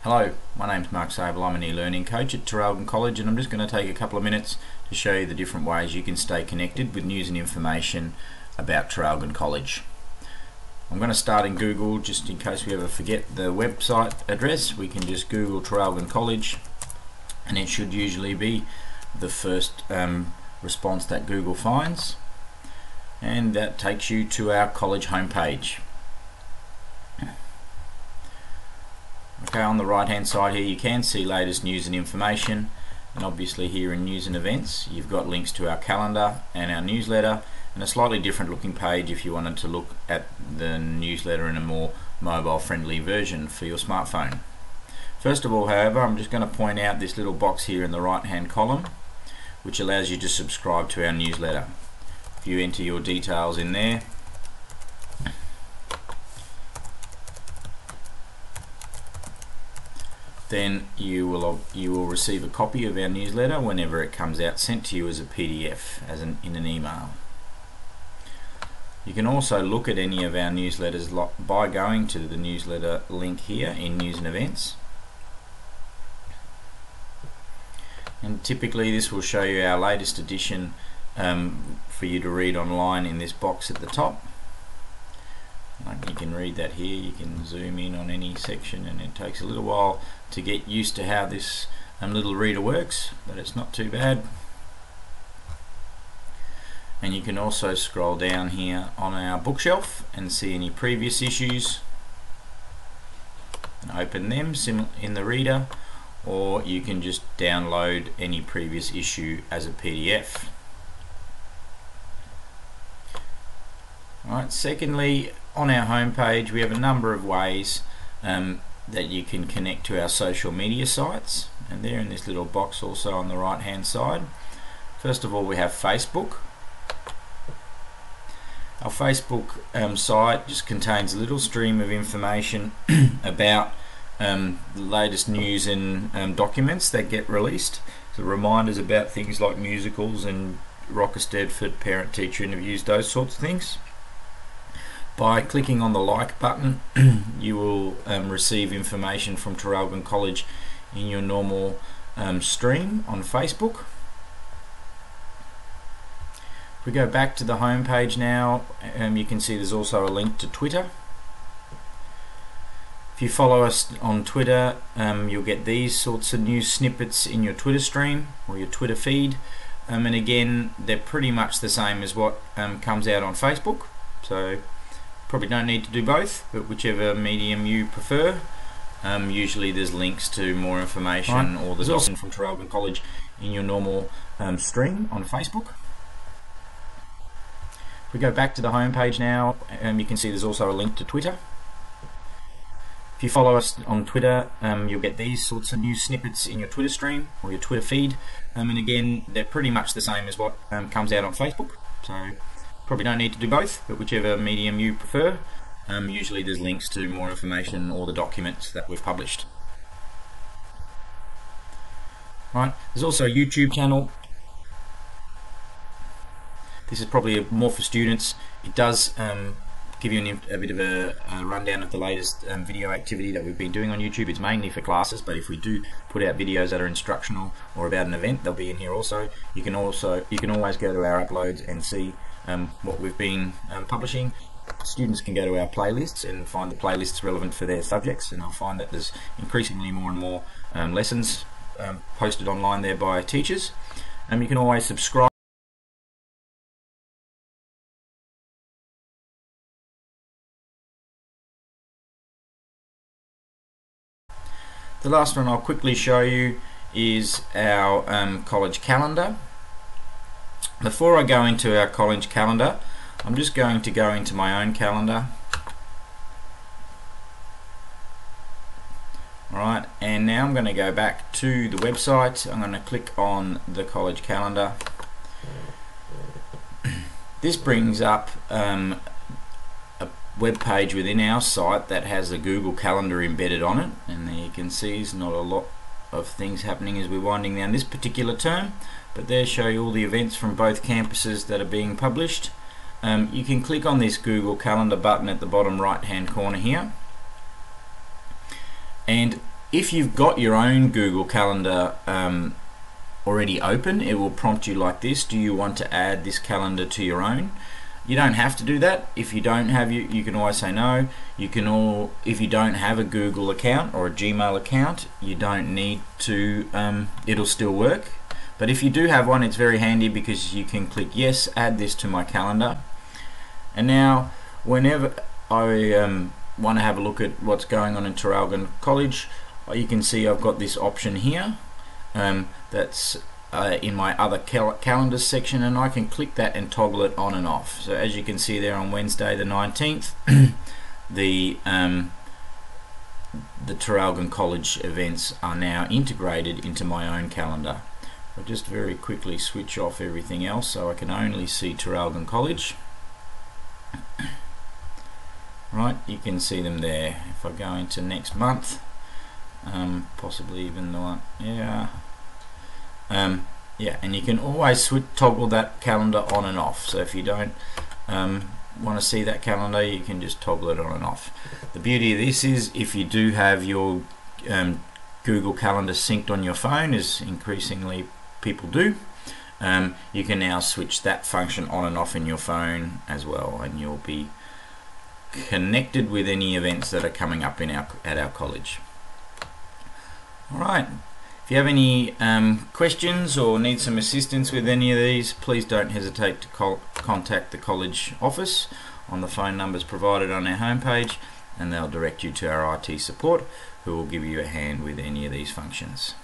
Hello, my name's Mark Sable. I'm an e-learning coach at Traralgon College, and I'm just going to take a couple of minutes to show you the different ways you can stay connected with news and information about Traralgon College. I'm going to start in Google just in case we ever forget the website address. We can just Google Traralgon College and it should usually be the first response that Google finds, and that takes you to our college homepage. Okay, on the right hand side here you can see latest news and information, and obviously here in news and events you've got links to our calendar and our newsletter, and a slightly different looking page if you wanted to look at the newsletter in a more mobile friendly version for your smartphone. First of all, however, I'm just going to point out this little box here in the right hand column which allows you to subscribe to our newsletter. If you enter your details in there, then you will receive a copy of our newsletter whenever it comes out, sent to you as a PDF, in an email. You can also look at any of our newsletters by going to the newsletter link here in News and Events. And typically this will show you our latest edition for you to read online in this box at the top. You can read that here. You can zoom in on any section, and it takes a little while to get used to how this little reader works, but it's not too bad. And you can also scroll down here on our bookshelf and see any previous issues and open them in the reader, or you can just download any previous issue as a PDF. Alright, secondly, on our homepage we have a number of ways that you can connect to our social media sites, and they're in this little box also on the right hand side. First of all, we have Facebook. Our Facebook site just contains a little stream of information about the latest news and documents that get released. So reminders about things like musicals and Rocker Stedford parent-teacher interviews, those sorts of things. By clicking on the like button you will receive information from Traralgon College in your normal stream on Facebook. If we go back to the home page now, you can see there's also a link to Twitter. If you follow us on Twitter, you'll get these sorts of news snippets in your Twitter stream or your Twitter feed, and again they're pretty much the same as what comes out on Facebook, so probably don't need to do both, but whichever medium you prefer. Usually there's links to more information or the document from Traralgon College in your normal stream on Facebook. If we go back to the home page now, you can see there's also a link to Twitter. If you follow us on Twitter, you'll get these sorts of news snippets in your Twitter stream or your Twitter feed, and again they're pretty much the same as what comes out on Facebook, so probably don't need to do both, but whichever medium you prefer. Usually there's links to more information or the documents that we've published. Right, there's also a YouTube channel. This is probably more for students. It does give you a bit of a rundown of the latest video activity that we've been doing on YouTube. It's mainly for classes, but if we do put out videos that are instructional or about an event, they'll be in here also. You can always go to our uploads and see what we've been publishing. Students can go to our playlists and find the playlists relevant for their subjects, and I'll find that there's increasingly more and more lessons posted online there by teachers. You can always subscribe. The last one I'll quickly show you is our college calendar. Before I go into our college calendar, I'm just going to go into my own calendar. Alright, and now I'm going to go back to the website. I'm going to click on the college calendar. This brings up a web page within our site that has a Google Calendar embedded on it, and there you can see there's not a lot of things happening as we're winding down this particular term, but there show you all the events from both campuses that are being published. You can click on this Google Calendar button at the bottom right hand corner here, and If you've got your own Google Calendar already open, it will prompt you like this: do you want to add this calendar to your own? You don't have to do that. If you don't have, you can always say no. You can if you don't have a Google account or a Gmail account, you don't need to, it'll still work. But if you do have one, it's very handy because you can click yes, add this to my calendar. And now whenever I want to have a look at what's going on in Traralgon College, you can see I've got this option here that's in my other calendars section, and I can click that and toggle it on and off. So as you can see there, on Wednesday the 19th the Traralgon College events are now integrated into my own calendar. I'll just very quickly switch off everything else so I can only see Traralgon College. Right, you can see them there. If I go into next month, possibly even the one, yeah, and you can always toggle that calendar on and off. So if you don't want to see that calendar, you can just toggle it on and off. The beauty of this is, if you do have your Google Calendar synced on your phone, as increasingly people do, you can now switch that function on and off in your phone as well, and you'll be connected with any events that are coming up in at our college. Alright, if you have any questions or need some assistance with any of these, please don't hesitate to contact the college office on the phone numbers provided on our homepage, and they'll direct you to our IT support, who will give you a hand with any of these functions.